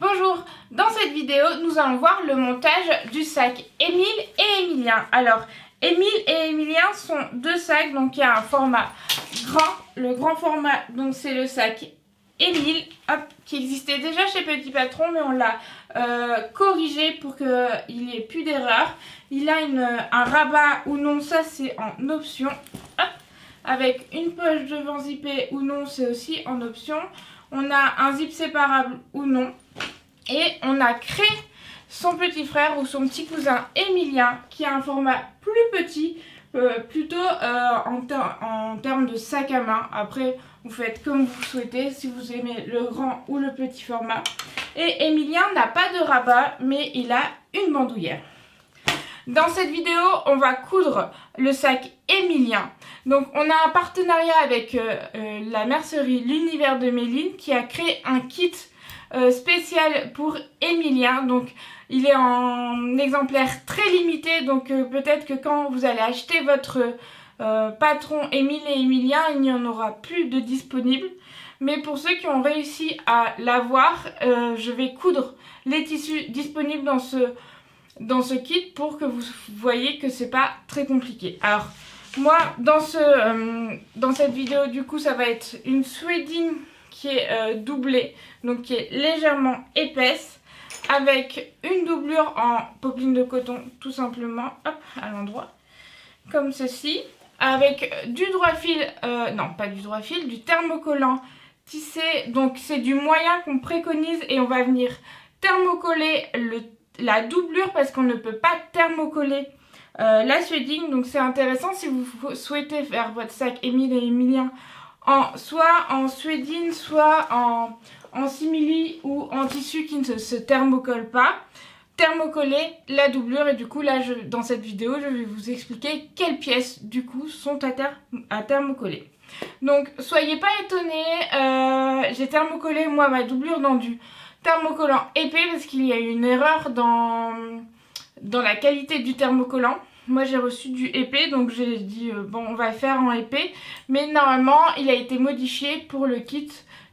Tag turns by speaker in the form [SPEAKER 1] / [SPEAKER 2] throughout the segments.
[SPEAKER 1] Bonjour, dans cette vidéo, nous allons voir le montage du sac Émile et Émilien. Alors, Émile et Émilien sont deux sacs, donc il y a un format grand. Le grand format, donc c'est le sac Émile, qui existait déjà chez Petit Patron, mais on l'a corrigé pour qu'il n'y ait plus d'erreur. Il a un rabat ou non, ça c'est en option. Hop, avec une poche devant zippée ou non, c'est aussi en option. On a un zip séparable ou non. Et on a créé son petit frère ou son petit cousin Émilien qui a un format plus petit, plutôt en termes de sac à main. Après, vous faites comme vous souhaitez, si vous aimez le grand ou le petit format. Et Émilien n'a pas de rabat, mais il a une bandoulière. Dans cette vidéo, on va coudre le sac Émilien. Donc, on a un partenariat avec la mercerie L'Univers de Méline qui a créé un kit spécial pour Émilien. Donc il est en exemplaire très limité, donc peut-être que quand vous allez acheter votre patron Émile et Émilien, il n'y en aura plus de disponible. Mais pour ceux qui ont réussi à l'avoir, je vais coudre les tissus disponibles dans ce kit pour que vous voyez que c'est pas très compliqué. Alors moi dans cette vidéo, du coup, ça va être une suédine qui est doublée, donc qui est légèrement épaisse, avec une doublure en popeline de coton, tout simplement, hop, à l'endroit, comme ceci, avec du droit fil, non pas du droit fil, du thermocollant tissé, donc c'est du moyen qu'on préconise et on va venir thermocoller la doublure parce qu'on ne peut pas thermocoller la suédine. Donc c'est intéressant si vous souhaitez faire votre sac Émile et Émilien soit en suédine, soit en simili ou en tissu qui ne se thermocolle pas. Thermocoller la doublure, et du coup là dans cette vidéo je vais vous expliquer quelles pièces du coup sont à thermocoller. Donc soyez pas étonnés, j'ai thermocollé moi ma doublure dans du thermocollant épais parce qu'il y a eu une erreur dans la qualité du thermocollant. Moi j'ai reçu du épais, donc j'ai dit bon, on va faire en épais, mais normalement il a été modifié pour le kit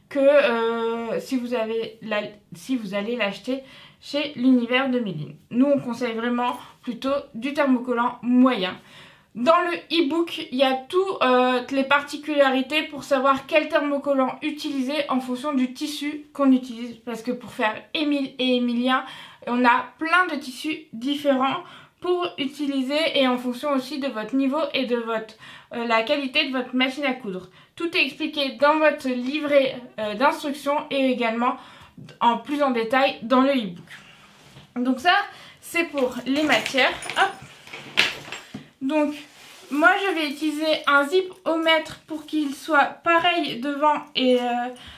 [SPEAKER 1] que si vous allez l'acheter chez l'Univers de Méline. Nous on conseille vraiment plutôt du thermocollant moyen. Dans le e-book, il y a toutes les particularités pour savoir quel thermocollant utiliser en fonction du tissu qu'on utilise, parce que pour faire Émile et Émilien, on a plein de tissus différents pour utiliser, et en fonction aussi de votre niveau et de la qualité de votre machine à coudre. Tout est expliqué dans votre livret d'instructions et également plus en détail dans le e-book. Donc ça, c'est pour les matières. Hop. Donc moi je vais utiliser un zip au mètre pour qu'il soit pareil devant et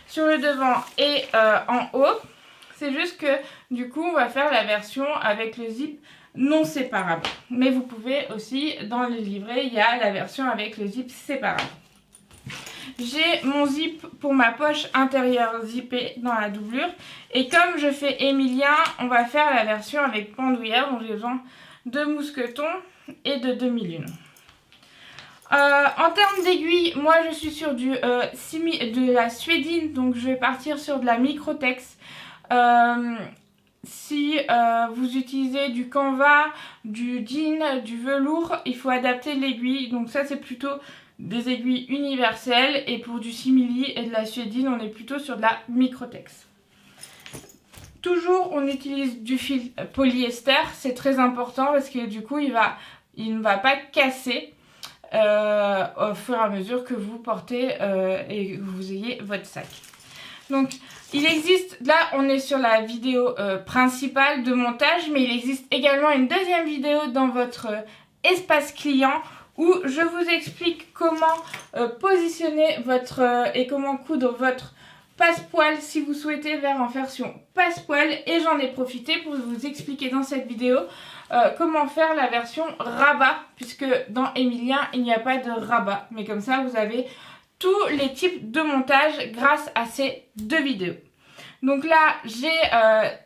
[SPEAKER 1] sur le devant et en haut. C'est juste que du coup on va faire la version avec le zip non séparable. Mais vous pouvez aussi, dans le livret, il y a la version avec le zip séparable. J'ai mon zip pour ma poche intérieure zippée dans la doublure. Et comme je fais Émilien, on va faire la version avec bandoulière. Donc j'ai besoin de mousquetons et de demi-lune. En termes d'aiguilles, moi je suis sur de la suédine. Donc je vais partir sur de la microtex. Si vous utilisez du canvas, du jean, du velours, il faut adapter l'aiguille. Donc ça c'est plutôt des aiguilles universelles, et pour du simili et de la suédine on est plutôt sur de la microtex. Toujours on utilise du fil polyester, c'est très important parce que du coup il ne va pas casser au fur et à mesure que vous portez et que vous ayez votre sac. Donc il existe, là on est sur la vidéo principale de montage, mais il existe également une deuxième vidéo dans votre espace client où je vous explique comment positionner et comment coudre votre passepoil si vous souhaitez faire en version passepoil, et j'en ai profité pour vous expliquer dans cette vidéo comment faire la version rabat, puisque dans Émilien il n'y a pas de rabat, mais comme ça vous avez tous les types de montage grâce à ces deux vidéos. Donc là j'ai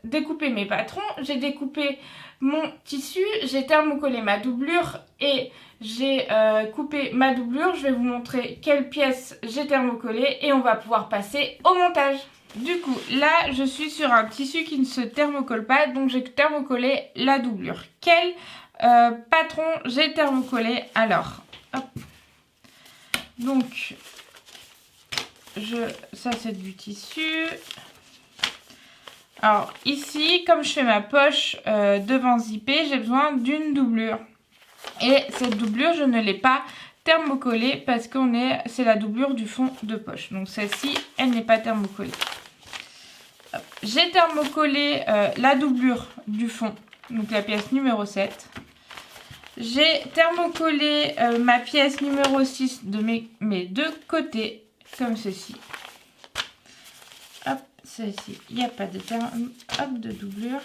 [SPEAKER 1] découpé mes patrons, j'ai découpé mon tissu, j'ai thermocollé ma doublure et j'ai coupé ma doublure. Je vais vous montrer quelles pièces j'ai thermocollées et on va pouvoir passer au montage. du coup, là, je suis sur un tissu qui ne se thermocolle pas, donc j'ai thermocollé la doublure. Quel patron j'ai thermocollé? Alors, hop. Donc, ça c'est du tissu. Alors, ici, comme je fais ma poche devant zippée, j'ai besoin d'une doublure. Et cette doublure, je ne l'ai pas thermocollée parce que c'est la doublure du fond de poche. Donc, celle-ci, elle n'est pas thermocollée. J'ai thermocollé la doublure du fond, donc la pièce numéro 7. J'ai thermocollé ma pièce numéro 6 de mes deux côtés, comme ceci. Hop, celle-ci, il n'y a pas de, de doublure.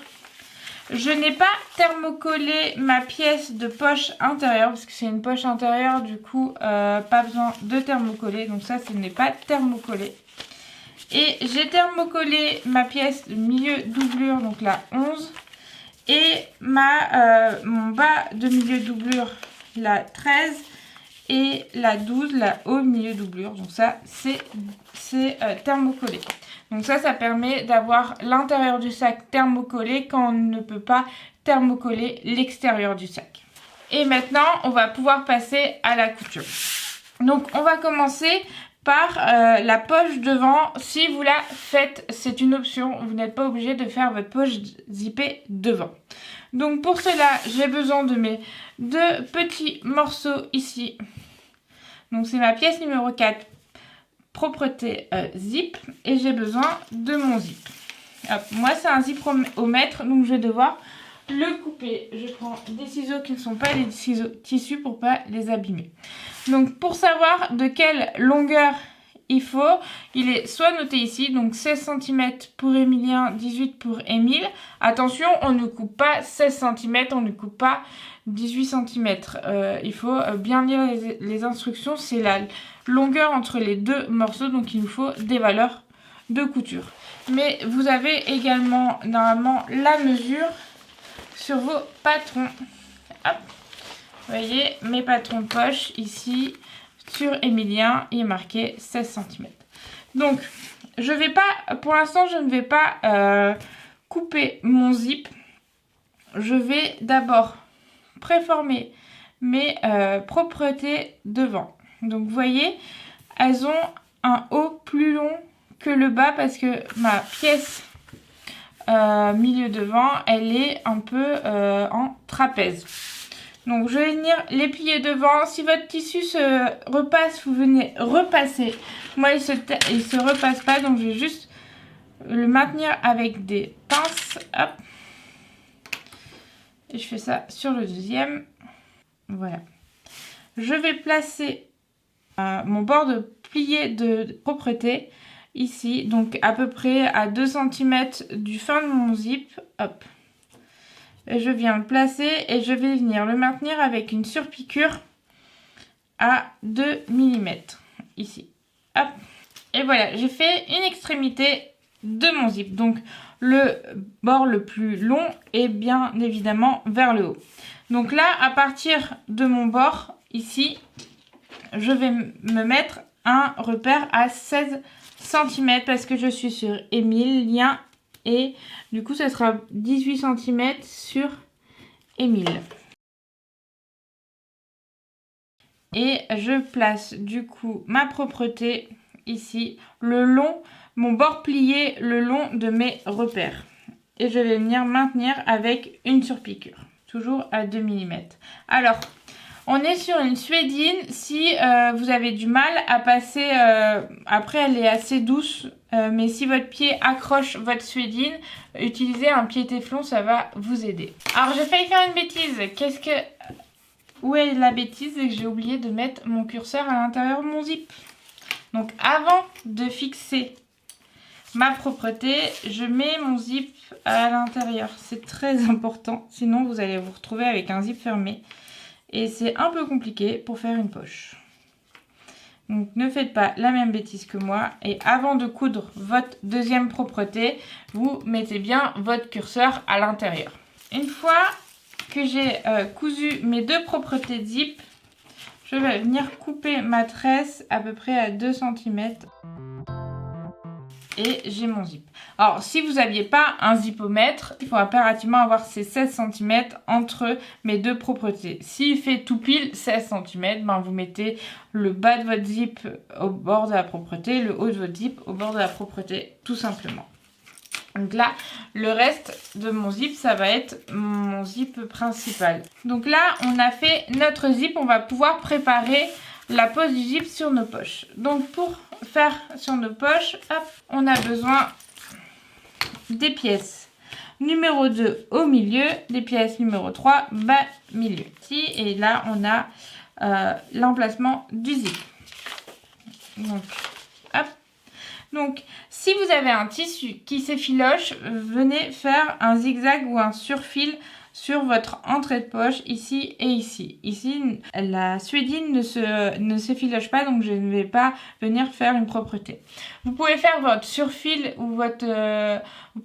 [SPEAKER 1] Je n'ai pas thermocollé ma pièce de poche intérieure, parce que c'est une poche intérieure, du coup, pas besoin de thermocoller. Donc ça, ce n'est pas thermocollé. Et j'ai thermocollé ma pièce de milieu doublure, donc la 11. Et mon bas de milieu doublure, la 13. Et la 12, la haut milieu doublure. Donc ça, c'est thermocollé. Donc ça permet d'avoir l'intérieur du sac thermocollé quand on ne peut pas thermocoller l'extérieur du sac. Et maintenant, on va pouvoir passer à la couture. Donc on va commencer par la poche devant. Si vous la faites, c'est une option. Vous n'êtes pas obligé de faire votre poche zippée devant. Donc pour cela, j'ai besoin de mes deux petits morceaux ici. Donc c'est ma pièce numéro 4, propreté zip. Et j'ai besoin de mon zip. Hop, moi c'est un zip au mètre, donc je vais devoir le couper. Je prends des ciseaux qui ne sont pas des ciseaux tissus pour pas les abîmer. Donc pour savoir de quelle longueur il faut, il est soit noté ici, donc 16 cm pour Emilien, 18 pour Émile. Attention, on ne coupe pas 16 cm, on ne coupe pas 18 cm. Il faut bien lire les instructions, c'est la longueur entre les deux morceaux, donc il nous faut des valeurs de couture. Mais vous avez également normalement la mesure sur vos patrons. Hop. Vous voyez mes patrons de poche ici sur Emilien, il est marqué 16 cm. Donc je vais pas, pour l'instant je ne vais pas couper mon zip. Je vais d'abord préformer mes propretés devant. Donc vous voyez, elles ont un haut plus long que le bas parce que ma pièce milieu devant, elle est un peu en trapèze. Donc je vais venir les plier devant. Si votre tissu se repasse, vous venez repasser. Moi il se repasse pas, donc je vais juste le maintenir avec des pinces. Hop. Et je fais ça sur le deuxième. Voilà. Je vais placer mon bord de plié de propreté ici, donc à peu près à 2 cm du fin de mon zip. Hop. Et je viens le placer et je vais venir le maintenir avec une surpiqûre à 2 mm ici. Hop. Et voilà, j'ai fait une extrémité de mon zip. Donc le bord le plus long est bien évidemment vers le haut. Donc là, à partir de mon bord ici, je vais me mettre un repère à 16 cm parce que je suis sur Emilien. Et du coup, ça sera 18 cm sur Émile. Et je place du coup ma propreté ici, mon bord plié le long de mes repères. Et je vais venir maintenir avec une surpiqûre, toujours à 2 mm. Alors, on est sur une suédine. Si vous avez du mal à passer, après elle est assez douce, mais si votre pied accroche votre suédine, utilisez un pied téflon, ça va vous aider. Alors j'ai failli faire une bêtise. Où est la bêtise? C'est que j'ai oublié de mettre mon curseur à l'intérieur de mon zip. Donc avant de fixer ma propreté, je mets mon zip à l'intérieur. C'est très important, sinon vous allez vous retrouver avec un zip fermé. Et c'est un peu compliqué pour faire une poche. Donc ne faites pas la même bêtise que moi. Et avant de coudre votre deuxième propreté, vous mettez bien votre curseur à l'intérieur. Une fois que j'ai cousu mes deux propretés de zip, je vais venir couper ma tresse à peu près à 2 cm. et j'ai mon zip. Alors si vous n'aviez pas un zipomètre, il faut impérativement avoir ces 16 cm entre mes deux propretés. S'il fait tout pile 16 cm, ben vous mettez le bas de votre zip au bord de la propreté, le haut de votre zip au bord de la propreté, tout simplement. Donc là, le reste de mon zip, ça va être mon zip principal. Donc là, on a fait notre zip, on va pouvoir préparer la pose du zip sur nos poches. Donc pour faire sur nos poches, hop, on a besoin des pièces numéro 2 au milieu, des pièces numéro 3 bas milieu. Et là, on a l'emplacement du zip. Donc, hop. Donc, si vous avez un tissu qui s'effiloche, venez faire un zigzag ou un surfil sur votre entrée de poche, ici et ici. Ici, la suédine ne s'effiloche pas, donc je ne vais pas venir faire une propreté. Vous pouvez faire votre surfil ou votre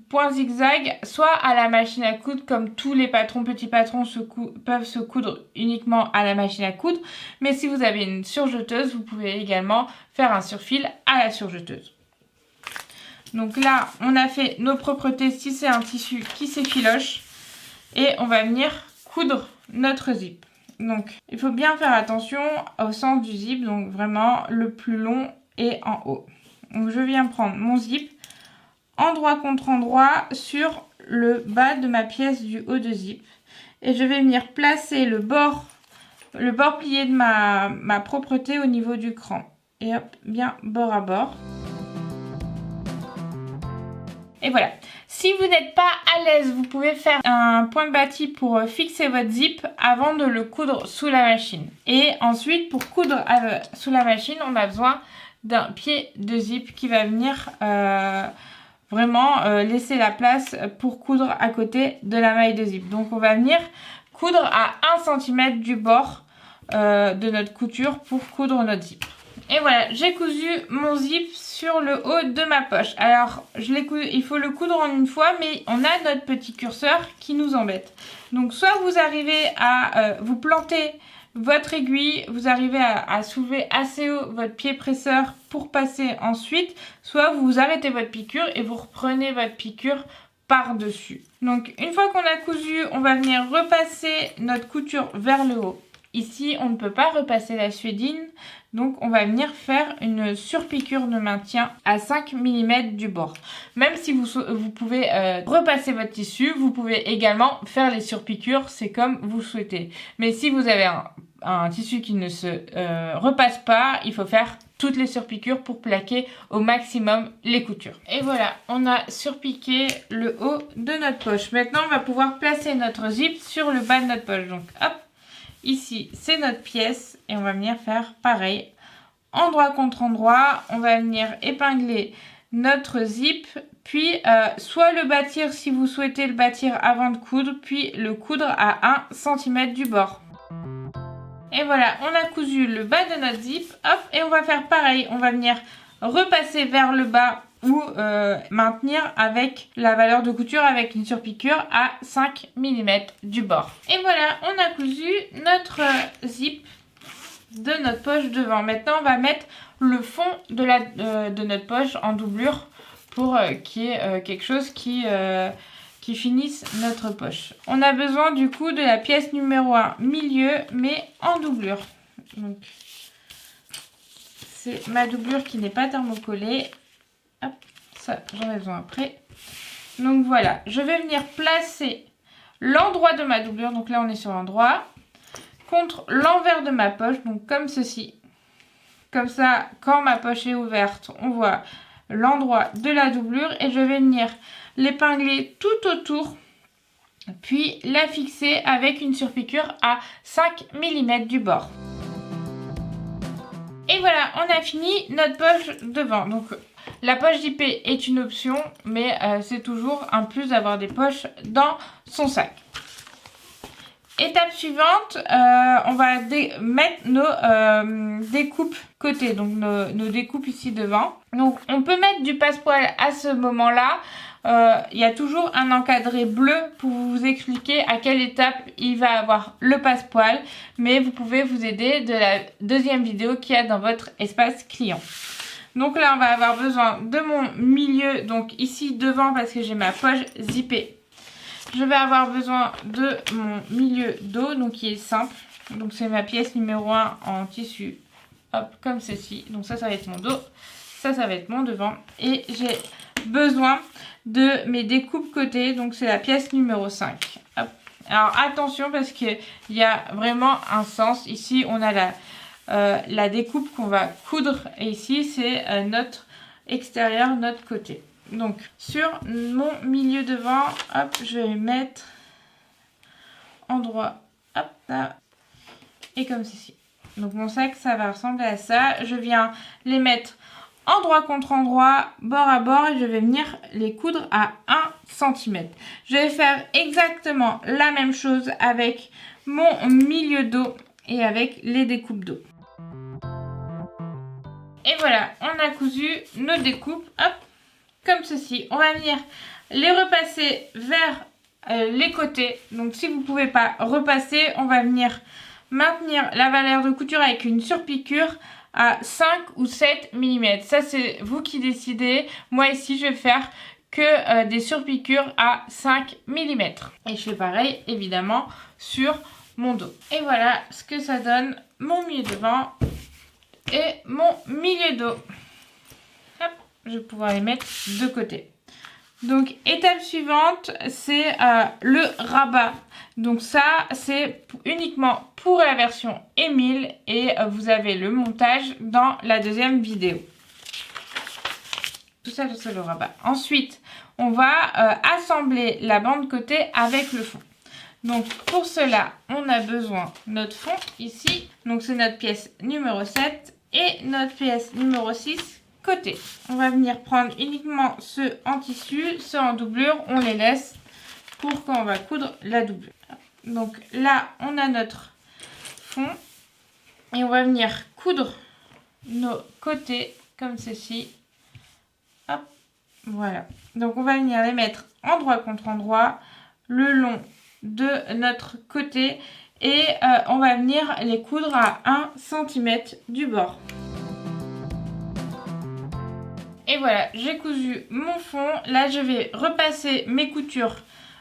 [SPEAKER 1] point zigzag, soit à la machine à coudre, comme tous les patrons, petits patrons peuvent se coudre uniquement à la machine à coudre. Mais si vous avez une surjeteuse, vous pouvez également faire un surfil à la surjeteuse. Donc là, on a fait nos propretés si c'est un tissu qui s'effiloche. Et on va venir coudre notre zip. Donc, il faut bien faire attention au sens du zip. Donc, vraiment, le plus long est en haut. Donc, je viens prendre mon zip endroit contre endroit sur le bas de ma pièce du haut de zip. Et je vais venir placer le bord plié de ma propreté au niveau du cran. Et hop, bien bord à bord. Et voilà. Si vous n'êtes pas à l'aise, vous pouvez faire un point de bâti pour fixer votre zip avant de le coudre sous la machine. Et ensuite, pour coudre sous la machine, on a besoin d'un pied de zip qui va venir vraiment laisser la place pour coudre à côté de la maille de zip. Donc on va venir coudre à 1 cm du bord de notre couture pour coudre notre zip. Et voilà, j'ai cousu mon zip sur le haut de ma poche. Alors, il faut le coudre en une fois, mais on a notre petit curseur qui nous embête. Donc, soit vous arrivez à vous planter votre aiguille, vous arrivez à soulever assez haut votre pied presseur pour passer ensuite, soit vous arrêtez votre piqûre et vous reprenez votre piqûre par-dessus. Donc, une fois qu'on a cousu, on va venir repasser notre couture vers le haut. Ici, on ne peut pas repasser la suédine, donc on va venir faire une surpiqûre de maintien à 5 mm du bord. Même si vous pouvez repasser votre tissu, vous pouvez également faire les surpiqûres, c'est comme vous souhaitez. Mais si vous avez un tissu qui ne se repasse pas, il faut faire toutes les surpiqûres pour plaquer au maximum les coutures. Et voilà, on a surpiqué le haut de notre poche. Maintenant, on va pouvoir placer notre zip sur le bas de notre poche. Donc hop. Ici, c'est notre pièce et on va venir faire pareil. Endroit contre endroit, on va venir épingler notre zip, puis soit le bâtir si vous souhaitez le bâtir avant de coudre, puis le coudre à 1 cm du bord. Et voilà, on a cousu le bas de notre zip, hop, et on va faire pareil. On va venir repasser vers le bas ou maintenir avec la valeur de couture avec une surpiqûre à 5 mm du bord. Et voilà, on a cousu notre zip de notre poche devant. Maintenant, on va mettre le fond de notre poche en doublure pour qu'il y ait quelque chose qui finisse notre poche. On a besoin du coup de la pièce numéro 1 milieu, mais en doublure. Donc, c'est ma doublure qui n'est pas thermocollée. Hop, ça j'en ai besoin après. Donc voilà, je vais venir placer l'endroit de ma doublure, donc là on est sur l'endroit, contre l'envers de ma poche, donc comme ceci. Comme ça, quand ma poche est ouverte, on voit l'endroit de la doublure et je vais venir l'épingler tout autour, puis la fixer avec une surpiqûre à 5 mm du bord. Et voilà, on a fini notre poche devant. Donc la poche JP est une option, mais c'est toujours un plus d'avoir des poches dans son sac. Étape suivante, on va mettre nos découpes côté, donc nos découpes ici devant. Donc on peut mettre du passepoil à ce moment-là. Il y a toujours un encadré bleu pour vous expliquer à quelle étape il va avoir le passepoil, mais vous pouvez vous aider de la deuxième vidéo qu'il y a dans votre espace client. Donc là, on va avoir besoin de mon milieu, donc ici devant parce que j'ai ma poche zippée. Je vais avoir besoin de mon milieu dos, donc qui est simple. Donc c'est ma pièce numéro 1 en tissu, hop, comme ceci. Donc ça va être mon dos, ça va être mon devant. Et j'ai besoin de mes découpes côté, donc c'est la pièce numéro 5. Hop. Alors attention parce qu'il y a vraiment un sens. Ici on a la découpe qu'on va coudre et ici c'est notre extérieur, notre côté. Donc sur mon milieu devant, hop, je vais mettre endroit, hop là, et comme ceci. Donc mon sac, ça va ressembler à ça. Je viens les mettre endroit contre endroit, bord à bord, et je vais venir les coudre à 1 cm. Je vais faire exactement la même chose avec mon milieu dos et avec les découpes dos. Et voilà, on a cousu nos découpes, hop, comme ceci. On va venir les repasser vers les côtés. Donc si vous ne pouvez pas repasser, on va venir maintenir la valeur de couture avec une surpiqûre à 5 ou 7 mm. Ça c'est vous qui décidez. Moi ici je vais faire que des surpiqûres à 5 mm. Et je fais pareil évidemment sur mon dos. Et voilà ce que ça donne, mon milieu devant et mon milieu dos. Hop, je vais pouvoir les mettre de côté. Donc étape suivante, c'est le rabat. Donc ça c'est uniquement pour la version Emile et vous avez le montage dans la deuxième vidéo. Tout ça c'est le rabat. Ensuite on va assembler la bande côté avec le fond. Donc pour cela on a besoin de notre fond ici. Donc c'est notre pièce numéro 7 et notre pièce numéro 6 côté. On va venir prendre uniquement ceux en tissu, ceux en doublure, on les laisse pour quand on va coudre la doublure. Donc là, on a notre fond et on va venir coudre nos côtés comme ceci. Hop, voilà. Donc on va venir les mettre endroit contre endroit, le long de notre côté et on va venir les coudre à 1 cm du bord. Et voilà, j'ai cousu mon fond. Là, je vais repasser mes coutures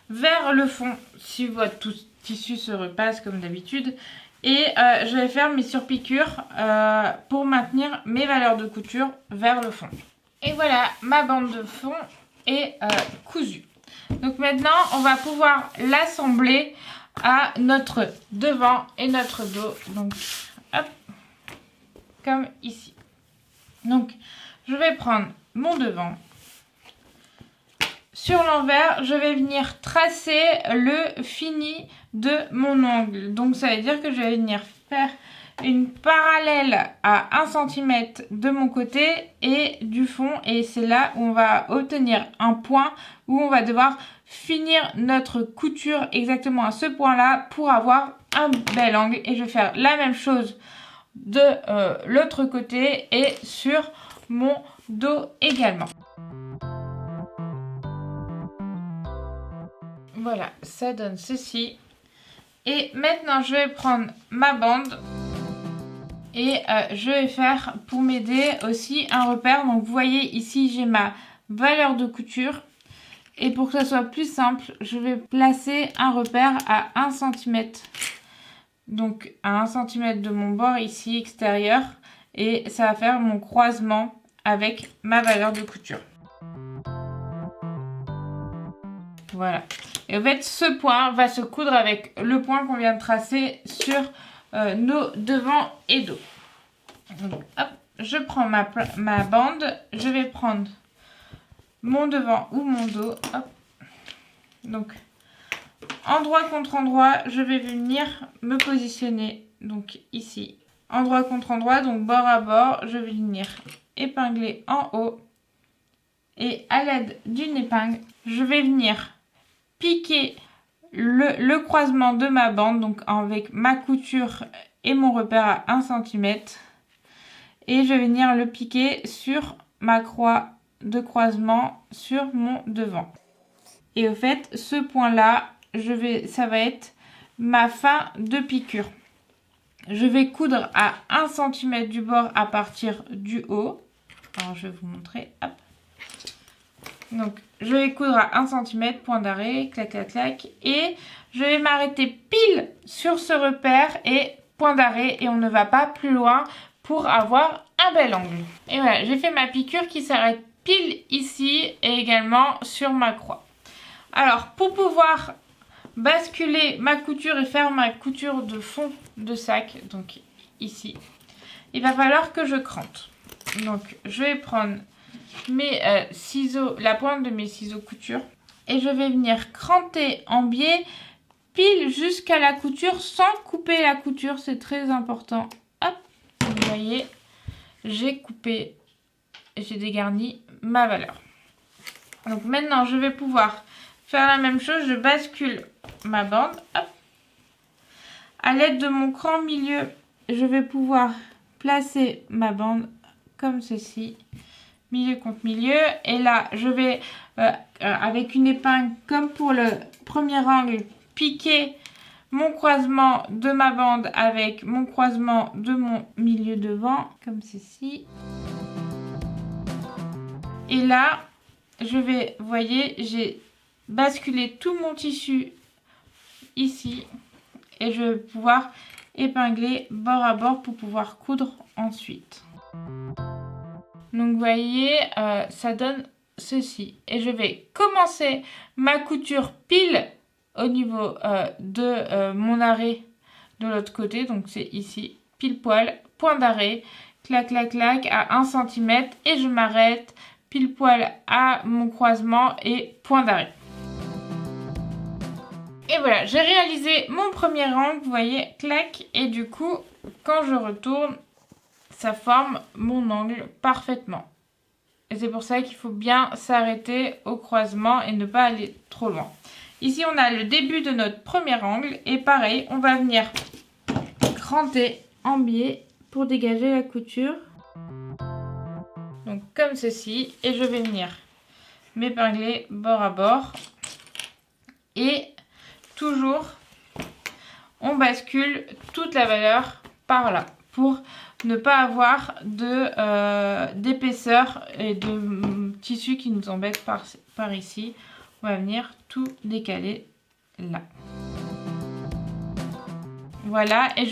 [SPEAKER 1] vers le fond, si votre tissu se repasse comme d'habitude. Et je vais faire mes surpiqûres pour maintenir mes valeurs de couture vers le fond. Et voilà, ma bande de fond est cousue. Donc maintenant, on va pouvoir l'assembler à notre devant et notre dos. Donc, hop, comme ici. Donc, je vais prendre mon devant. Sur l'envers, je vais venir tracer le fini de mon angle. Donc ça veut dire que je vais venir faire une parallèle à 1 cm de mon côté et du fond. Et c'est là où on va obtenir un point où on va devoir finir notre couture exactement à ce point-là pour avoir un bel angle. Et je vais faire la même chose de l'autre côté et sur mon dos également. Voilà, ça donne ceci. Et maintenant, je vais prendre ma bande et je vais faire pour m'aider aussi un repère. Donc, vous voyez ici, j'ai ma valeur de couture. Et pour que ça soit plus simple, je vais placer un repère à 1 cm. Donc, à 1 cm de mon bord ici extérieur. Et ça va faire mon croisement avec ma valeur de couture. Voilà. Et en fait, ce point va se coudre avec le point qu'on vient de tracer sur nos devants et dos. Donc, hop, je prends ma bande, je vais prendre mon devant ou mon dos. Hop. Donc, endroit contre endroit, je vais venir me positionner. Donc, ici, endroit contre endroit, donc bord à bord, je vais venir épingler en haut. Et à l'aide d'une épingle, je vais venir piquer le croisement de ma bande, donc avec ma couture et mon repère à 1 cm. Et je vais venir le piquer sur ma croix de croisement sur mon devant. Et au fait, ce point-là, ça va être ma fin de piqûre. Je vais coudre à 1 cm du bord à partir du haut. Alors je vais vous montrer. Hop. Donc je vais coudre à 1 cm, point d'arrêt, clac clac clac. Et je vais m'arrêter pile sur ce repère et point d'arrêt. Et on ne va pas plus loin pour avoir un bel angle. Et voilà, j'ai fait ma piqûre qui s'arrête pile ici et également sur ma croix. Alors pour pouvoir basculer ma couture et faire ma couture de fond de sac, donc ici, il va falloir que je crante. Donc je vais prendre mes ciseaux, la pointe de mes ciseaux couture et je vais venir cranter en biais pile jusqu'à la couture sans couper la couture, c'est très important. Hop, vous voyez, j'ai coupé et j'ai dégarni ma valeur. Donc maintenant je vais pouvoir faire la même chose, je bascule ma bande. Hop. À l'aide de mon cran milieu, je vais pouvoir placer ma bande comme ceci, milieu contre milieu. Et là, je vais, avec une épingle, comme pour le premier angle, piquer mon croisement de ma bande avec mon croisement de mon milieu devant, comme ceci. Et là, je vais, vous voyez, j'ai basculé tout mon tissu ici. Et je vais pouvoir épingler bord à bord pour pouvoir coudre ensuite. Donc vous voyez, ça donne ceci. Et je vais commencer ma couture pile au niveau de mon arrêt de l'autre côté. Donc c'est ici, pile poil, point d'arrêt, clac clac clac à 1 cm. Et je m'arrête pile poil à mon croisement et point d'arrêt. Et voilà, j'ai réalisé mon premier angle, vous voyez, clac. Et du coup, quand je retourne, ça forme mon angle parfaitement. Et c'est pour ça qu'il faut bien s'arrêter au croisement et ne pas aller trop loin. Ici, on a le début de notre premier angle. Et pareil, on va venir cranter en biais pour dégager la couture. Donc comme ceci. Et je vais venir m'épingler bord à bord. Et toujours, on bascule toute la valeur par là pour ne pas avoir d'épaisseur et de tissu qui nous embête par ici. On va venir tout décaler là. Voilà, et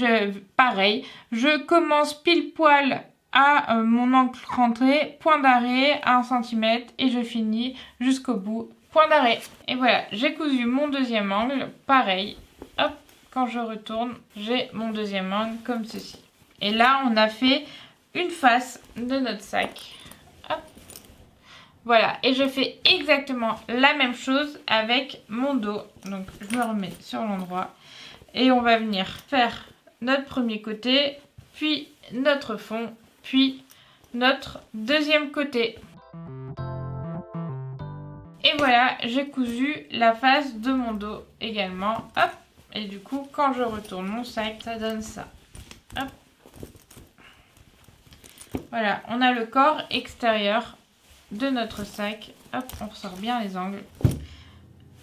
[SPEAKER 1] pareil, je commence pile poil à mon angle rentré, point d'arrêt à 1 cm et je finis jusqu'au bout. Point d'arrêt. Et voilà, j'ai cousu mon deuxième angle, pareil. Hop, quand je retourne, j'ai mon deuxième angle comme ceci. Et là, on a fait une face de notre sac. Hop. Voilà, et je fais exactement la même chose avec mon dos. Donc, je me remets sur l'endroit. Et on va venir faire notre premier côté, puis notre fond, puis notre deuxième côté. Et voilà, j'ai cousu la face de mon dos également. Hop. Et du coup, quand je retourne mon sac, ça donne ça. Hop. Voilà, on a le corps extérieur de notre sac. Hop, on ressort bien les angles.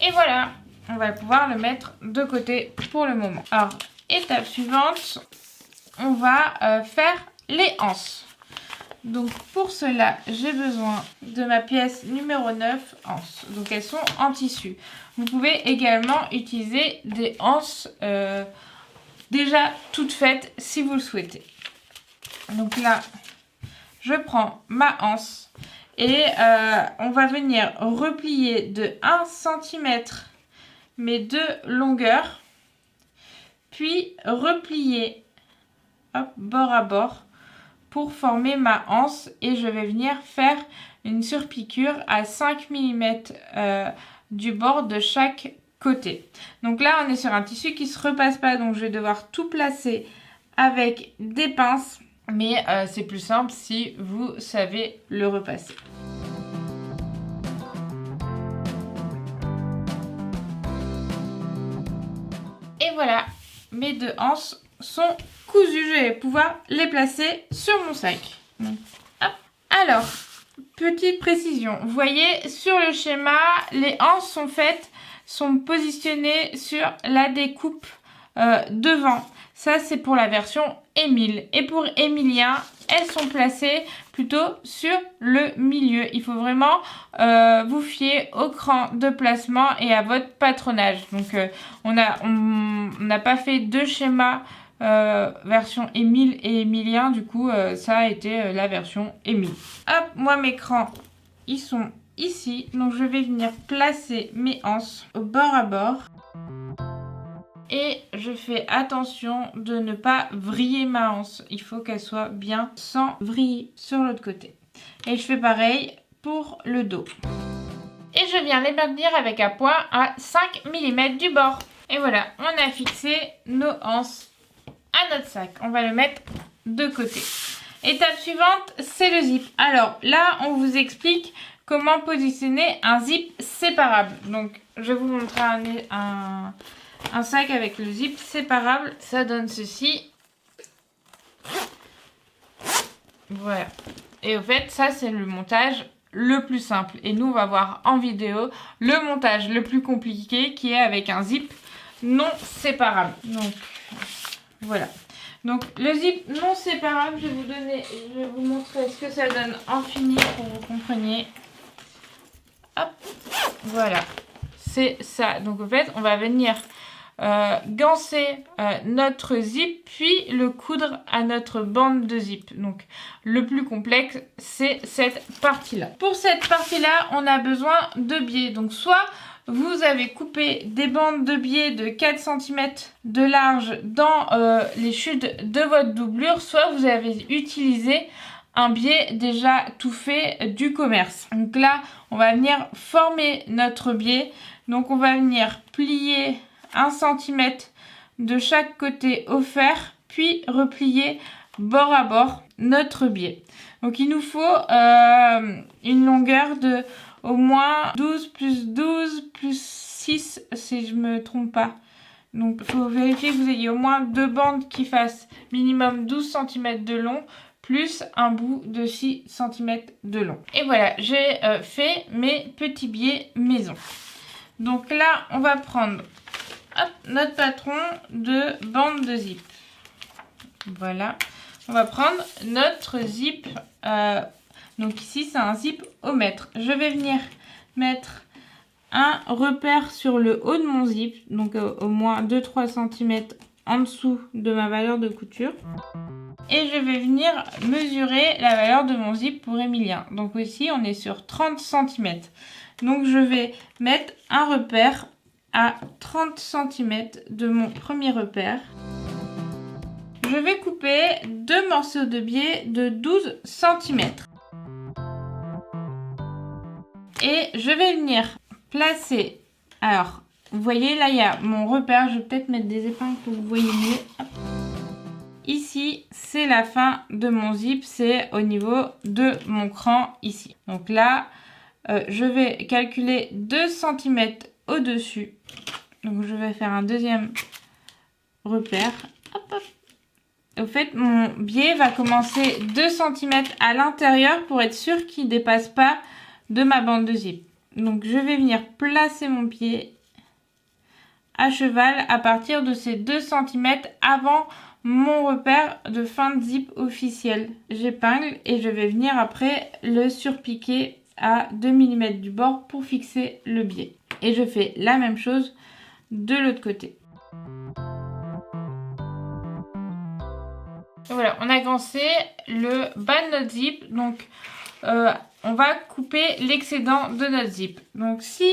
[SPEAKER 1] Et voilà, on va pouvoir le mettre de côté pour le moment. Alors, étape suivante, on va faire les anses. Donc pour cela, j'ai besoin de ma pièce numéro 9 anses. Donc elles sont en tissu. Vous pouvez également utiliser des anses déjà toutes faites si vous le souhaitez. Donc là, je prends ma anse et on va venir replier de 1 cm mes deux longueurs. Puis replier hop, bord à bord pour former ma anse et je vais venir faire une surpiqûre à 5 mm du bord de chaque côté. Donc là on est sur un tissu qui se repasse pas, donc je vais devoir tout placer avec des pinces, mais c'est plus simple si vous savez le repasser. Et voilà, mes deux anses sont cousues, je vais pouvoir les placer sur mon sac. Donc, hop. Alors, petite précision, vous voyez sur le schéma, les anses sont positionnées sur la découpe devant. Ça, c'est pour la version Émile. Et pour Émilien, elles sont placées plutôt sur le milieu. Il faut vraiment vous fier au cran de placement et à votre patronage. Donc, on n'a pas fait deux schémas version Émile et Émilien. Du coup, ça a été la version Émile. Hop, moi, mes crans, ils sont ici. Donc, je vais venir placer mes anses au bord à bord. Et je fais attention de ne pas vriller ma anse. Il faut qu'elle soit bien sans vriller sur l'autre côté. Et je fais pareil pour le dos. Et je viens les maintenir avec un point à 5 mm du bord. Et voilà, on a fixé nos anses à notre sac. On va le mettre de côté. Étape suivante, c'est le zip. Alors là, on vous explique comment positionner un zip séparable. Donc, je vais vous montrer un sac avec le zip séparable. Ça donne ceci. Voilà. Et au fait, ça, c'est le montage le plus simple. Et nous, on va voir en vidéo le montage le plus compliqué qui est avec un zip non séparable. Donc, voilà. Donc, le zip non séparable, je vais vous montrer ce que ça donne en fini pour que vous compreniez. Hop. Voilà. C'est ça. Donc, en fait, on va venir ganser notre zip puis le coudre à notre bande de zip. Donc le plus complexe c'est cette partie là. Pour cette partie là on a besoin de biais. Donc soit vous avez coupé des bandes de biais de 4 cm de large dans les chutes de votre doublure, soit vous avez utilisé un biais déjà tout fait du commerce. Donc là on va venir former notre biais. Donc on va venir plier 1 cm de chaque côté au fer, puis replier bord à bord notre biais. Donc il nous faut une longueur de au moins 12 plus 12 plus 6 si je me trompe pas. Donc il faut vérifier que vous ayez au moins deux bandes qui fassent minimum 12 cm de long plus un bout de 6 cm de long. Et voilà, j'ai fait mes petits biais maison. Donc là, on va prendre notre patron de bande de zip. Voilà. On va prendre notre zip. Donc ici, c'est un zip au mètre. Je vais venir mettre un repère sur le haut de mon zip. Donc au moins 2-3 cm en dessous de ma valeur de couture. Et je vais venir mesurer la valeur de mon zip pour Émilien. Donc ici, on est sur 30 cm. Donc je vais mettre un repère à 30 cm de mon premier repère. Je vais couper deux morceaux de biais de 12 cm. Et je vais venir placer. Alors, vous voyez, là, il y a mon repère. Je vais peut-être mettre des épingles pour que vous voyez mieux. Hop. Ici, c'est la fin de mon zip. C'est au niveau de mon cran ici. Donc là, je vais calculer 2 cm au-dessus. Donc je vais faire un deuxième repère. Hop, hop. Au fait, mon biais va commencer 2 cm à l'intérieur pour être sûr qu'il ne dépasse pas de ma bande de zip. Donc je vais venir placer mon pied à cheval à partir de ces 2 cm avant mon repère de fin de zip officiel. J'épingle et je vais venir après le surpiquer à 2 mm du bord pour fixer le biais. Et je fais la même chose de l'autre côté. Et voilà, on a gansé le bas de notre zip. Donc on va couper l'excédent de notre zip. Donc si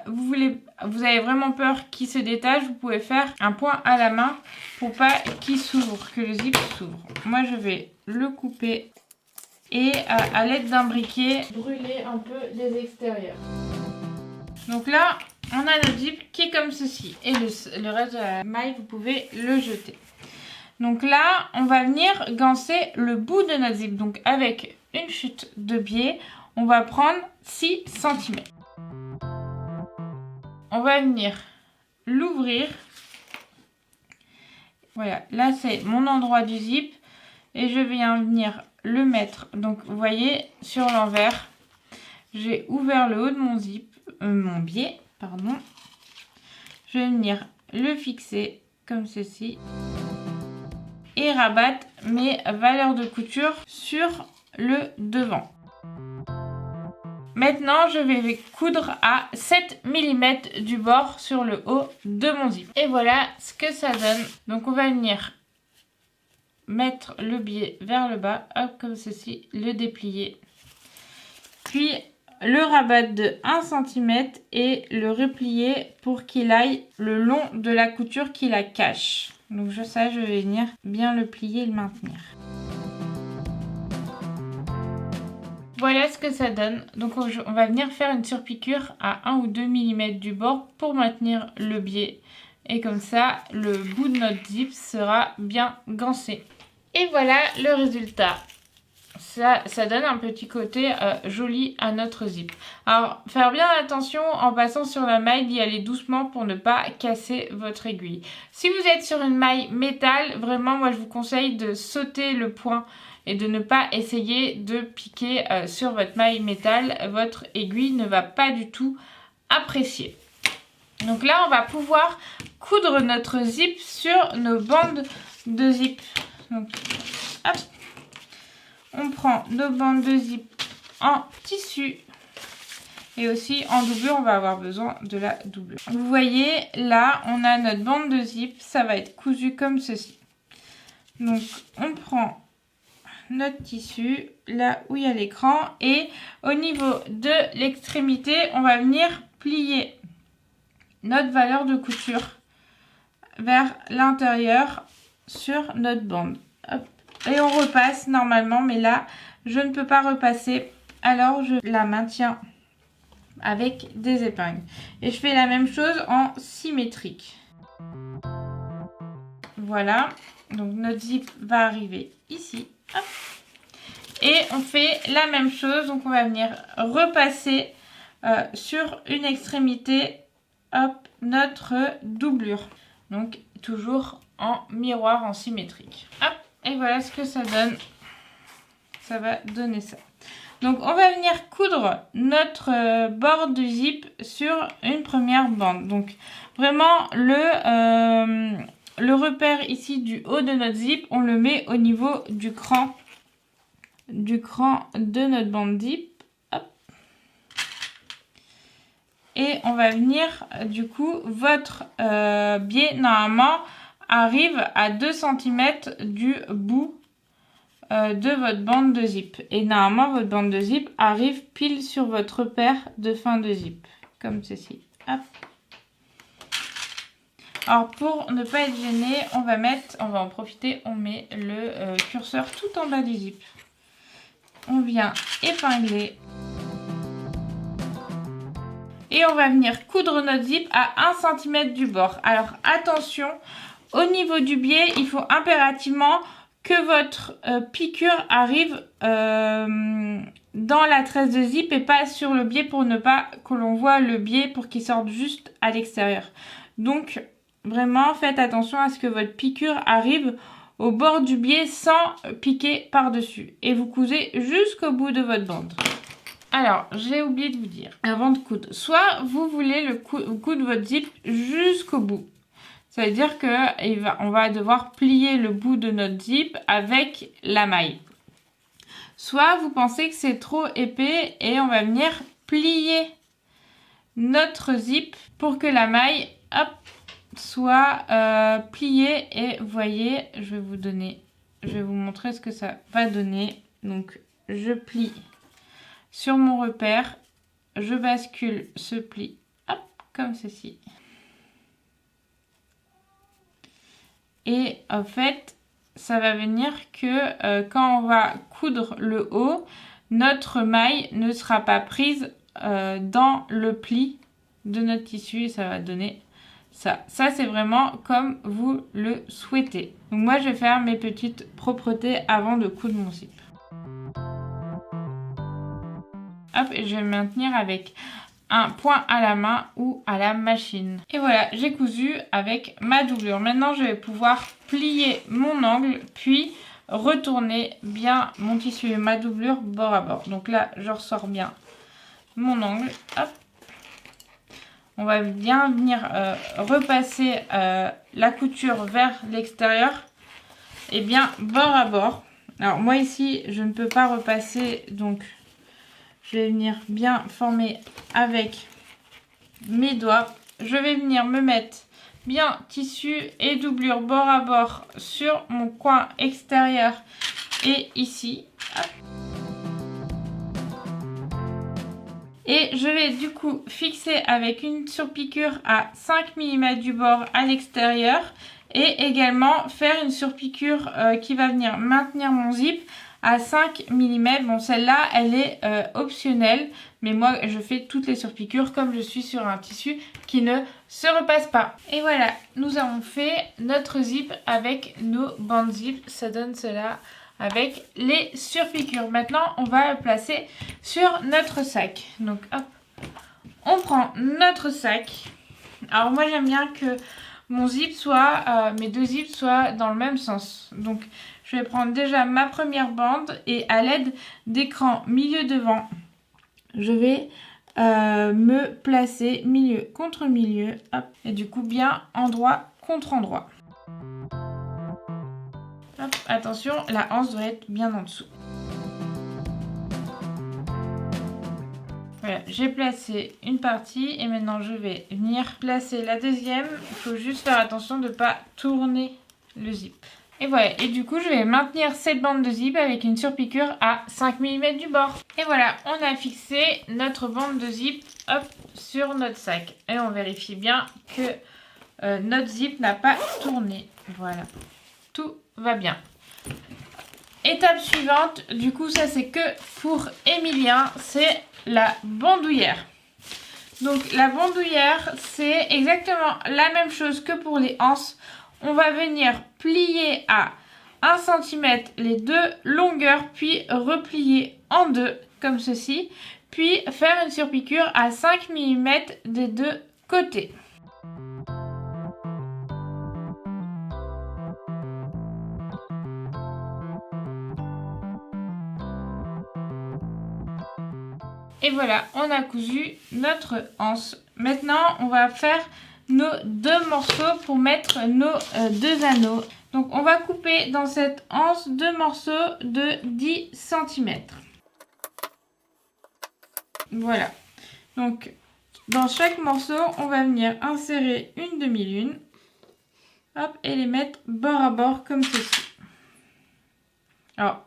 [SPEAKER 1] vous avez vraiment peur qu'il se détache, vous pouvez faire un point à la main pour pas qu'il s'ouvre, que le zip s'ouvre. Moi je vais le couper et à l'aide d'un briquet brûler un peu les extérieurs. Donc là on a notre zip qui est comme ceci et le reste de la maille vous pouvez le jeter. Donc là on va venir ganser le bout de notre zip. Donc avec une chute de biais on va prendre 6 cm. On va venir l'ouvrir. Voilà, là c'est mon endroit du zip et je viens venir le mettre. Donc vous voyez sur l'envers, j'ai ouvert le haut de mon zip, mon biais, pardon. Je vais venir le fixer comme ceci. Et rabattre mes valeurs de couture sur le devant. Maintenant, je vais coudre à 7 mm du bord sur le haut de mon zip. Et voilà ce que ça donne. Donc on va venir mettre le biais vers le bas, hop, comme ceci, le déplier. Puis le rabattre de 1 cm et le replier pour qu'il aille le long de la couture qui la cache. Donc je vais venir bien le plier et le maintenir. Voilà ce que ça donne. Donc on va venir faire une surpiqûre à 1 ou 2 mm du bord pour maintenir le biais. Et comme ça, le bout de notre zip sera bien gancé. Et voilà le résultat. Ça donne un petit côté joli à notre zip. Alors, faire bien attention en passant sur la maille d'y aller doucement pour ne pas casser votre aiguille. Si vous êtes sur une maille métal, vraiment, moi je vous conseille de sauter le point et de ne pas essayer de piquer sur votre maille métal. Votre aiguille ne va pas du tout apprécier. Donc là, on va pouvoir coudre notre zip sur nos bandes de zip. Donc, hop. On prend nos bandes de zip en tissu et aussi en doublure, on va avoir besoin de la doublure. Vous voyez, là, on a notre bande de zip, ça va être cousu comme ceci. Donc, on prend notre tissu, là où il y a l'écran, et au niveau de l'extrémité, on va venir plier notre valeur de couture vers l'intérieur sur notre bande. Hop. Et on repasse normalement, mais là, je ne peux pas repasser. Alors, je la maintiens avec des épingles. Et je fais la même chose en symétrique. Voilà. Donc, notre zip va arriver ici. Hop. Et on fait la même chose. Donc, on va venir repasser sur une extrémité, hop, notre doublure. Donc, toujours en miroir, en symétrique. Hop. Et voilà ce que ça donne. Ça va donner ça. Donc, on va venir coudre notre bord de zip sur une première bande. Donc, vraiment, le repère ici du haut de notre zip, on le met au niveau du cran de notre bande zip. Hop. Et on va venir, du coup, votre biais, normalement, arrive à 2 cm du bout de votre bande de zip. Et normalement, votre bande de zip arrive pile sur votre repère de fin de zip. Comme ceci. Hop. Alors, pour ne pas être gêné, on va en profiter, on met le curseur tout en bas du zip. On vient épingler. Et on va venir coudre notre zip à 1 cm du bord. Alors, attention. Au niveau du biais, il faut impérativement que votre piqûre arrive dans la tresse de zip et pas sur le biais pour ne pas que l'on voit le biais pour qu'il sorte juste à l'extérieur. Donc, vraiment, faites attention à ce que votre piqûre arrive au bord du biais sans piquer par-dessus. Et vous cousez jusqu'au bout de votre bande. Alors, j'ai oublié de vous dire, avant de coudre, soit vous voulez coudre votre zip jusqu'au bout. Ça veut dire qu'on va devoir plier le bout de notre zip avec la maille. Soit vous pensez que c'est trop épais et on va venir plier notre zip pour que la maille, hop, soit pliée. Et vous voyez, je vais vous montrer ce que ça va donner. Donc, je plie sur mon repère, je bascule ce pli, hop, comme ceci. Et en fait, ça va venir que quand on va coudre le haut, notre maille ne sera pas prise dans le pli de notre tissu et ça va donner ça. Ça, c'est vraiment comme vous le souhaitez. Donc moi, je vais faire mes petites propretés avant de coudre mon zip. Hop, et je vais me maintenir avec un point à la main ou à la machine. Et voilà, j'ai cousu avec ma doublure. Maintenant, je vais pouvoir plier mon angle, puis retourner bien mon tissu et ma doublure bord à bord. Donc là, je ressors bien mon angle. Hop. on va bien venir repasser la couture vers l'extérieur et bien bord à bord. Alors moi ici je ne peux pas repasser, donc je vais venir bien former avec mes doigts. Je vais venir me mettre bien tissu et doublure bord à bord sur mon coin extérieur et ici. Hop. Et je vais du coup fixer avec une surpiqûre à 5 mm du bord à l'extérieur et également faire une surpiqûre qui va venir maintenir mon zip à 5 mm. Bon, celle-là, elle est optionnelle, mais moi, je fais toutes les surpiqûres comme je suis sur un tissu qui ne se repasse pas. Et voilà, nous avons fait notre zip avec nos bandes zip. Ça donne cela avec les surpiqûres. Maintenant, on va le placer sur notre sac. Donc, hop, on prend notre sac. Alors, moi, j'aime bien que mon zip soit, mes deux zips soient dans le même sens. Donc, je vais prendre déjà ma première bande et à l'aide d'écran milieu devant, je vais me placer milieu contre milieu. Hop, et du coup, bien endroit contre endroit. Hop, attention, la anse doit être bien en dessous. Voilà, j'ai placé une partie et maintenant je vais venir placer la deuxième. Il faut juste faire attention de ne pas tourner le zip. Et voilà, et du coup je vais maintenir cette bande de zip avec une surpiqûre à 5 mm du bord. Et voilà, on a fixé notre bande de zip, hop, sur notre sac. Et on vérifie bien que notre zip n'a pas tourné. Voilà, tout va bien. Étape suivante, du coup ça c'est que pour Emilien, c'est la bandoulière. Donc la bandoulière, c'est exactement la même chose que pour les anses. On va venir plier à 1 cm les deux longueurs, puis replier en deux, comme ceci. Puis faire une surpiqûre à 5 mm des deux côtés. Et voilà, on a cousu notre anse. Maintenant, on va faire nos deux morceaux pour mettre nos deux anneaux. Donc, on va couper dans cette anse deux morceaux de 10 cm. Voilà. Donc, dans chaque morceau, on va venir insérer une demi-lune. Hop, et les mettre bord à bord comme ceci. Alors,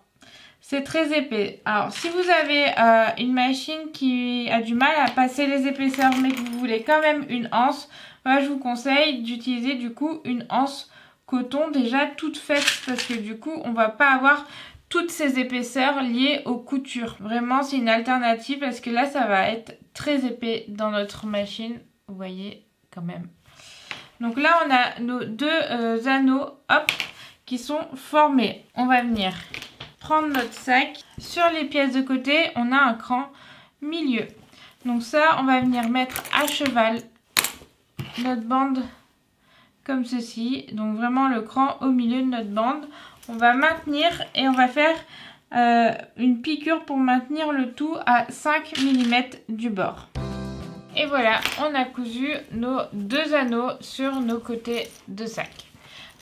[SPEAKER 1] c'est très épais. Alors, si vous avez une machine qui a du mal à passer les épaisseurs, mais que vous voulez quand même une anse, moi, je vous conseille d'utiliser du coup une anse coton déjà toute faite, parce que du coup, on va pas avoir toutes ces épaisseurs liées aux coutures. Vraiment, c'est une alternative parce que là, ça va être très épais dans notre machine. Vous voyez quand même. Donc là, on a nos deux anneaux, hop, qui sont formés. On va venir prendre notre sac. Sur les pièces de côté, on a un cran milieu. Donc ça, on va venir mettre à cheval notre bande comme ceci. Donc vraiment le cran au milieu de notre bande. On va maintenir et on va faire une piqûre pour maintenir le tout à 5 mm du bord. Et voilà, on a cousu nos deux anneaux sur nos côtés de sac.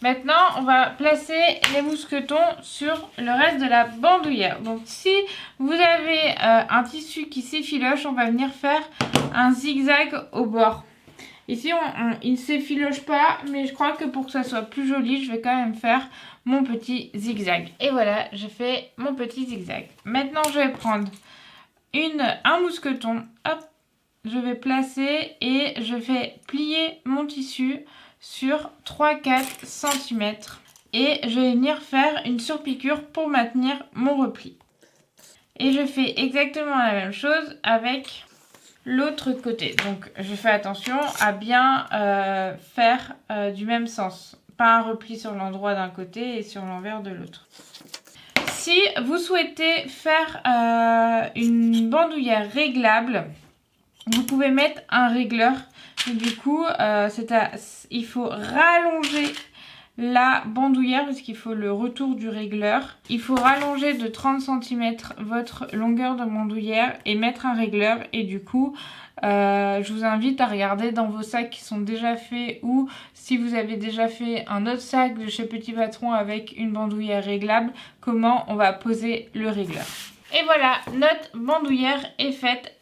[SPEAKER 1] Maintenant, on va placer les mousquetons sur le reste de la bandoulière. Donc, si vous avez un tissu qui s'effiloche, on va venir faire un zigzag au bord. Ici, il ne s'effiloche pas, mais je crois que pour que ça soit plus joli, je vais quand même faire mon petit zigzag. Et voilà, je fais mon petit zigzag. Maintenant, je vais prendre un mousqueton. Hop, je vais placer et je vais plier mon tissu sur 3-4 cm et je vais venir faire une surpiqûre pour maintenir mon repli. Et je fais exactement la même chose avec l'autre côté. Donc je fais attention à bien faire du même sens. Pas un repli sur l'endroit d'un côté et sur l'envers de l'autre. Si vous souhaitez faire une bandoulière réglable, vous pouvez mettre un régleur. Et du coup, il faut rallonger la bandoulière parce qu'il faut le retour du régleur. Il faut rallonger de 30 cm votre longueur de bandoulière et mettre un régleur. Et du coup, je vous invite à regarder dans vos sacs qui sont déjà faits ou si vous avez déjà fait un autre sac de chez Petit Patron avec une bandoulière réglable, comment on va poser le régleur. Et voilà, notre bandoulière est faite.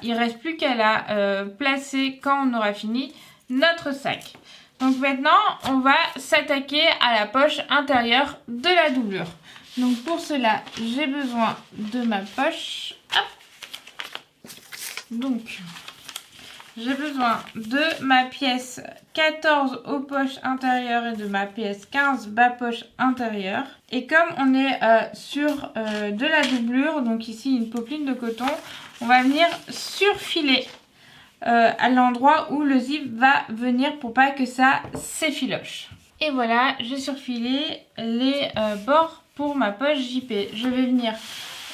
[SPEAKER 1] Il ne reste plus qu'à la placer quand on aura fini notre sac. Donc maintenant, on va s'attaquer à la poche intérieure de la doublure. Donc pour cela, j'ai besoin de ma poche. Hop. Donc, j'ai besoin de ma pièce 14 aux poches intérieures et de ma pièce 15 bas poche intérieure. Et comme on est sur de la doublure, donc ici une popeline de coton, on va venir surfiler à l'endroit où le zip va venir pour pas que ça s'effiloche. Et voilà, j'ai surfilé les bords pour ma poche JP. Je vais venir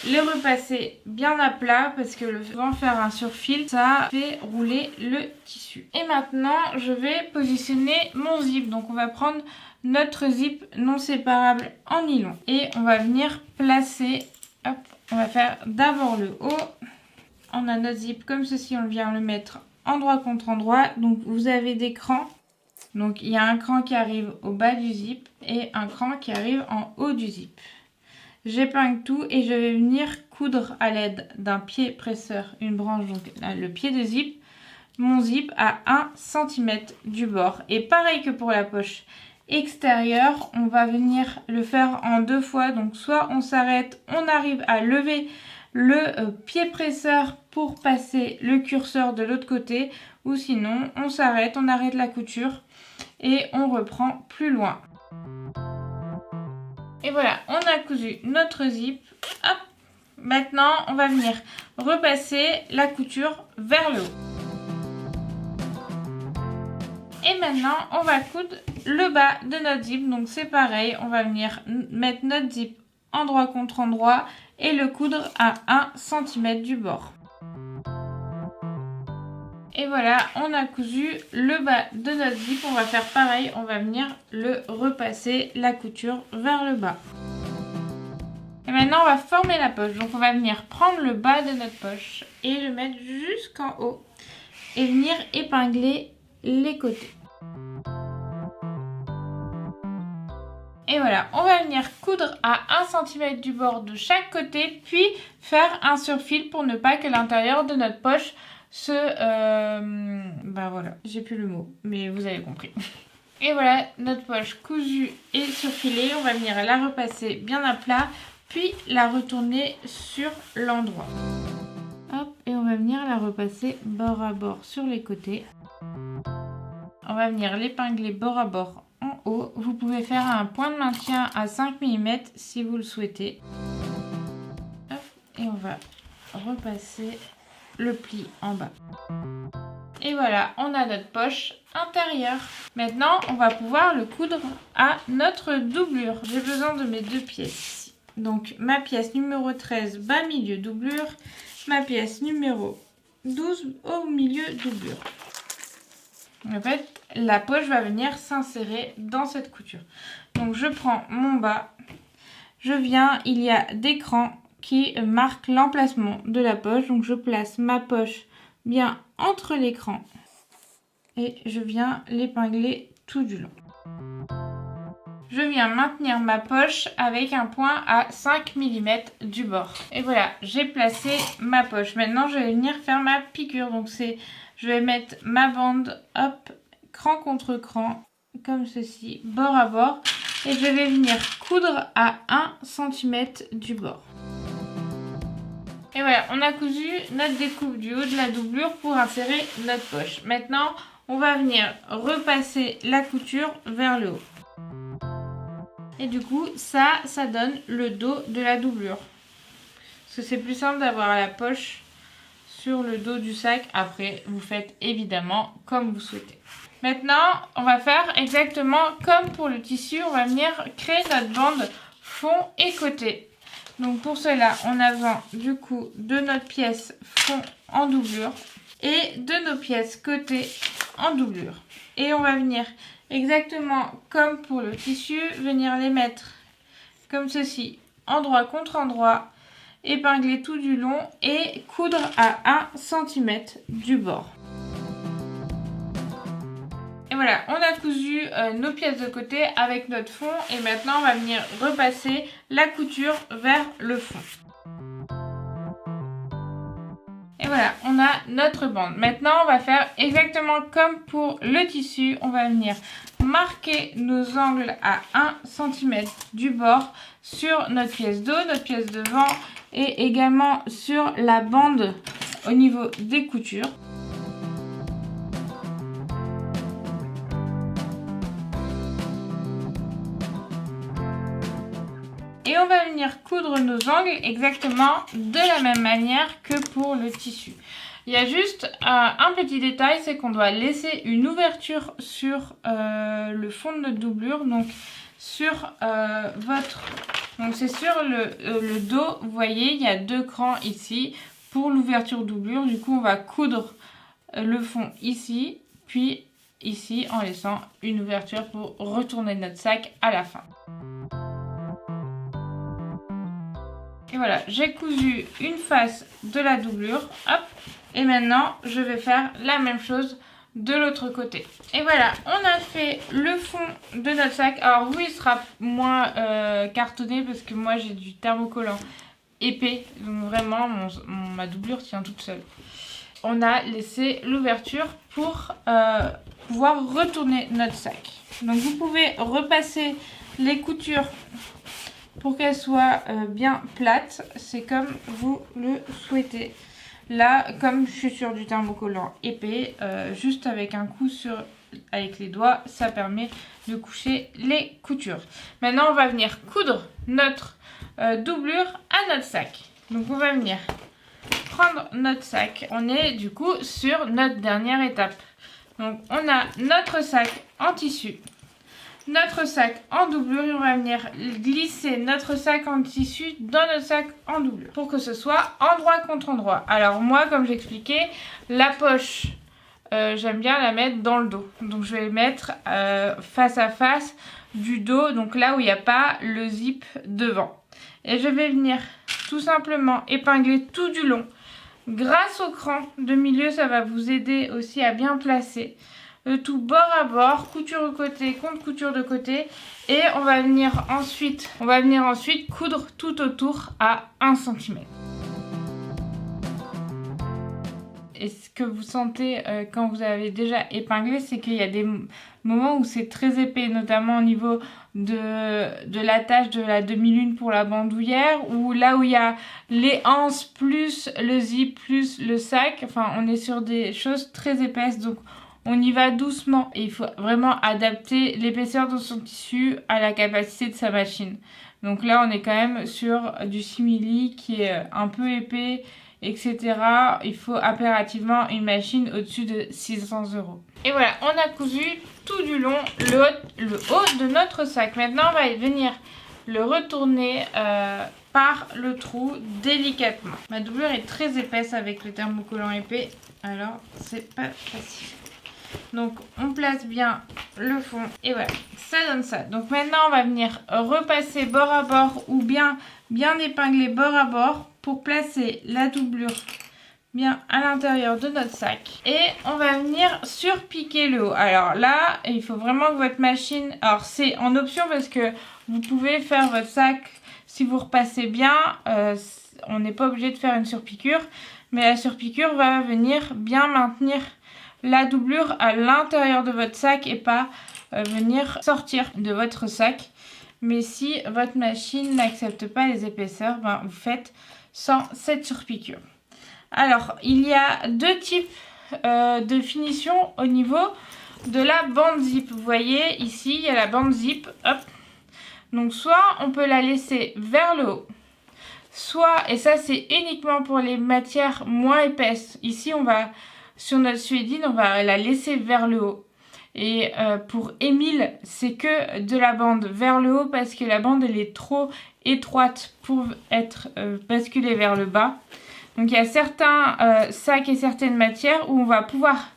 [SPEAKER 1] les repasser bien à plat parce que le souvent faire un surfil, ça fait rouler le tissu. Et maintenant, je vais positionner mon zip. Donc on va prendre notre zip non séparable en nylon et on va venir placer, hop, on va faire d'abord le haut. On a notre zip comme ceci, on vient le mettre endroit contre endroit. Donc vous avez des crans. Donc il y a un cran qui arrive au bas du zip et un cran qui arrive en haut du zip. J'épingle tout et je vais venir coudre à l'aide d'un pied presseur, une branche, donc le pied de zip, mon zip à 1 cm du bord. Et pareil que pour la poche extérieure, on va venir le faire en 2 fois. Donc soit on s'arrête, on arrive à lever le pied presseur pour passer le curseur de l'autre côté, ou sinon on s'arrête, on arrête la couture et on reprend plus loin. Et voilà, on a cousu notre zip. Hop. Maintenant, on va venir repasser la couture vers le haut. Et maintenant, on va coudre le bas de notre zip. Donc c'est pareil, on va venir mettre notre zip endroit contre endroit et le coudre à 1 cm du bord. Et voilà, on a cousu le bas de notre zip. On va faire pareil, on va venir le repasser la couture vers le bas. Et maintenant, on va former la poche. Donc on va venir prendre le bas de notre poche et le mettre jusqu'en haut. Et venir épingler les côtés. Et voilà, on va venir coudre à 1 cm du bord de chaque côté, puis faire un surfil pour ne pas que l'intérieur de notre poche ben voilà, j'ai plus le mot, mais vous avez compris. Et voilà, notre poche cousue et surfilée. On va venir la repasser bien à plat, puis la retourner sur l'endroit. Hop, et on va venir la repasser bord à bord sur les côtés. On va venir l'épingler bord à bord en haut. Vous pouvez faire un point de maintien à 5 mm si vous le souhaitez. Hop, et on va repasser le pli en bas. Et voilà, on a notre poche intérieure. Maintenant, on va pouvoir le coudre à notre doublure. J'ai besoin de mes 2 pièces. Donc, ma pièce numéro 13, bas milieu doublure. Ma pièce numéro 12, au milieu doublure. En fait, la poche va venir s'insérer dans cette couture. Donc, je prends mon bas. Je viens, il y a des crans qui marque l'emplacement de la poche. Donc je place ma poche bien entre les crans et je viens l'épingler tout du long. Je viens maintenir ma poche avec un point à 5 mm du bord. Et voilà, j'ai placé ma poche. Maintenant, je vais venir faire ma piqûre. Donc je vais mettre ma bande, hop, cran contre cran, comme ceci, bord à bord. Et je vais venir coudre à 1 cm du bord. Et voilà, on a cousu notre découpe du haut de la doublure pour insérer notre poche. Maintenant, on va venir repasser la couture vers le haut. Et du coup, ça donne le dos de la doublure. Parce que c'est plus simple d'avoir la poche sur le dos du sac. Après, vous faites évidemment comme vous souhaitez. Maintenant, on va faire exactement comme pour le tissu. On va venir créer notre bande fond et côté. Donc pour cela, on a besoin du coup de notre pièce fond en doublure et de nos pièces côté en doublure. Et on va venir exactement comme pour le tissu, venir les mettre comme ceci, endroit contre endroit, épingler tout du long et coudre à 1 cm du bord. Et voilà, on a cousu nos pièces de côté avec notre fond et maintenant on va venir repasser la couture vers le fond. Et voilà, on a notre bande. Maintenant, on va faire exactement comme pour le tissu. On va venir marquer nos angles à 1 cm du bord sur notre pièce dos, notre pièce devant et également sur la bande au niveau des coutures. Et on va venir coudre nos angles exactement de la même manière que pour le tissu. Il y a juste un petit détail, c'est qu'on doit laisser une ouverture sur le fond de notre doublure, donc sur donc c'est sur le dos, vous voyez, il y a 2 crans ici pour l'ouverture doublure. Du coup, on va coudre le fond ici, puis ici en laissant une ouverture pour retourner notre sac à la fin. Et voilà, j'ai cousu une face de la doublure, hop, et maintenant je vais faire la même chose de l'autre côté. Et voilà, on a fait le fond de notre sac. Alors oui, il sera moins cartonné parce que moi j'ai du thermocollant épais, donc vraiment ma doublure tient toute seule. On a laissé l'ouverture pour pouvoir retourner notre sac. Donc vous pouvez repasser les coutures pour qu'elle soit bien plate, c'est comme vous le souhaitez. Là, comme je suis sur du thermocollant épais, juste avec un coup avec les doigts, ça permet de coucher les coutures. Maintenant, on va venir coudre notre doublure à notre sac. Donc, on va venir prendre notre sac. On est du coup sur notre dernière étape. Donc, on a notre sac en tissu. Notre sac en doublure et on va venir glisser notre sac en tissu dans notre sac en doublure pour que ce soit endroit contre endroit. Alors moi, comme j'expliquais, la poche, j'aime bien la mettre dans le dos. Donc je vais le mettre face à face du dos, donc là où il n'y a pas le zip devant. Et je vais venir tout simplement épingler tout du long. Grâce au cran de milieu, ça va vous aider aussi à bien placer. Le tout bord à bord, couture de côté contre couture de côté. Et on va venir ensuite coudre tout autour à 1 cm. Et ce que vous sentez quand vous avez déjà épinglé, c'est qu'il y a des moments où c'est très épais, notamment au niveau de l'attache de la demi-lune pour la bandoulière, ou là où il y a les anses plus le zip plus le sac. Enfin, on est sur des choses très épaisses, donc on y va doucement et il faut vraiment adapter l'épaisseur de son tissu à la capacité de sa machine. Donc là, on est quand même sur du simili qui est un peu épais, etc. Il faut impérativement une machine au-dessus de 600 €. Et voilà, on a cousu tout du long le haut de notre sac. Maintenant, on va venir le retourner par le trou délicatement. Ma doublure est très épaisse avec le thermocollant épais, alors c'est pas facile. Donc on place bien le fond et voilà, ça donne ça. Donc maintenant on va venir repasser bord à bord ou bien épingler bord à bord pour placer la doublure bien à l'intérieur de notre sac. Et on va venir surpiquer le haut. Alors là, il faut vraiment que votre machine... Alors c'est en option parce que vous pouvez faire votre sac si vous repassez bien. On n'est pas obligé de faire une surpiqûre. Mais la surpiqûre va venir bien maintenir la doublure à l'intérieur de votre sac et pas venir sortir de votre sac. Mais si votre machine n'accepte pas les épaisseurs, ben, vous faites sans cette surpiqûre. Alors, il y a 2 types de finition au niveau de la bande zip. Vous voyez, ici, il y a la bande zip. Hop. Donc, soit on peut la laisser vers le haut, soit, et ça c'est uniquement pour les matières moins épaisses. Ici, on va... Sur notre suédine, on va la laisser vers le haut. Et pour Émile, c'est que de la bande vers le haut parce que la bande elle est trop étroite pour être basculée vers le bas. Donc il y a certains sacs et certaines matières où on va pouvoir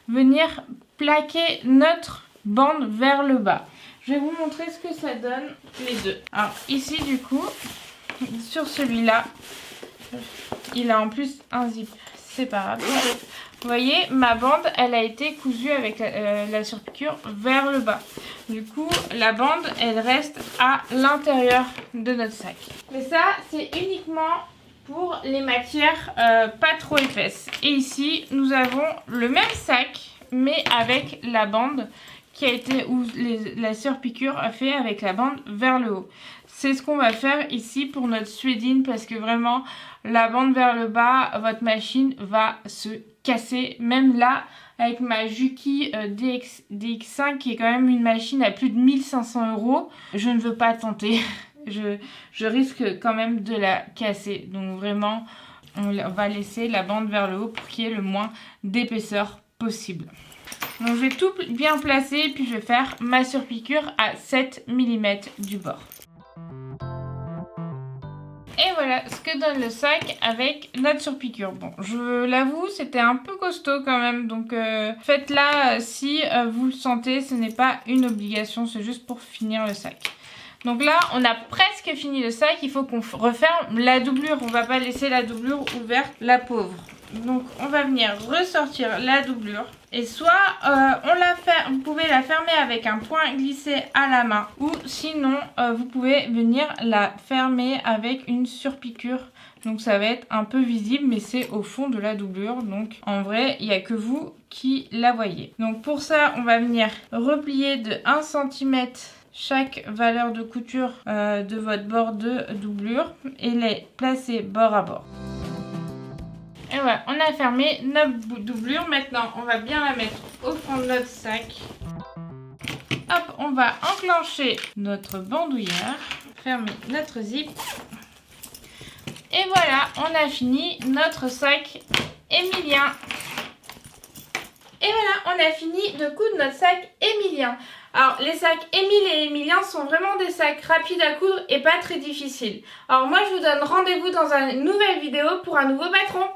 [SPEAKER 1] venir plaquer notre bande vers le bas. Je vais vous montrer ce que ça donne les deux. Alors ici du coup, sur celui-là, il a en plus un zip séparable. Vous voyez, ma bande, elle a été cousue avec la surpiqûre vers le bas. Du coup, la bande, elle reste à l'intérieur de notre sac. Mais ça, c'est uniquement pour les matières pas trop épaisses. Et ici, nous avons le même sac, mais avec la bande qui a été, où la surpiqûre a fait avec la bande vers le haut. C'est ce qu'on va faire ici pour notre suédine parce que vraiment, la bande vers le bas, votre machine va se casser. Même là, avec ma Juki DX5 qui est quand même une machine à plus de 1500 €, je ne veux pas tenter. Je risque quand même de la casser. Donc vraiment, on va laisser la bande vers le haut pour qu'il y ait le moins d'épaisseur possible. Donc je vais tout bien placer puis je vais faire ma surpiqûre à 7 mm du bord. Et voilà ce que donne le sac avec notre surpiqûre. Bon, je l'avoue, c'était un peu costaud quand même. Donc faites-la si vous le sentez. Ce n'est pas une obligation, c'est juste pour finir le sac. Donc là, on a presque fini le sac. Il faut qu'on referme la doublure. On ne va pas laisser la doublure ouverte, la pauvre. Donc on va venir ressortir la doublure. Et soit vous pouvez la fermer avec un point glissé à la main. Ou sinon, vous pouvez venir la fermer avec une surpiqûre. Donc ça va être un peu visible, mais c'est au fond de la doublure. Donc en vrai, il n'y a que vous qui la voyez. Donc pour ça, on va venir replier de 1 cm chaque valeur de couture de votre bord de doublure et les placer bord à bord. Et voilà, on a fermé notre doublure. Maintenant, on va bien la mettre au fond de notre sac. Hop, on va enclencher notre bandoulière, fermer notre zip. Et voilà, on a fini notre sac Émilien. Et voilà, on a fini de coudre notre sac Émilien. Alors, les sacs Émile et Émilien sont vraiment des sacs rapides à coudre et pas très difficiles. Alors moi, je vous donne rendez-vous dans une nouvelle vidéo pour un nouveau patron.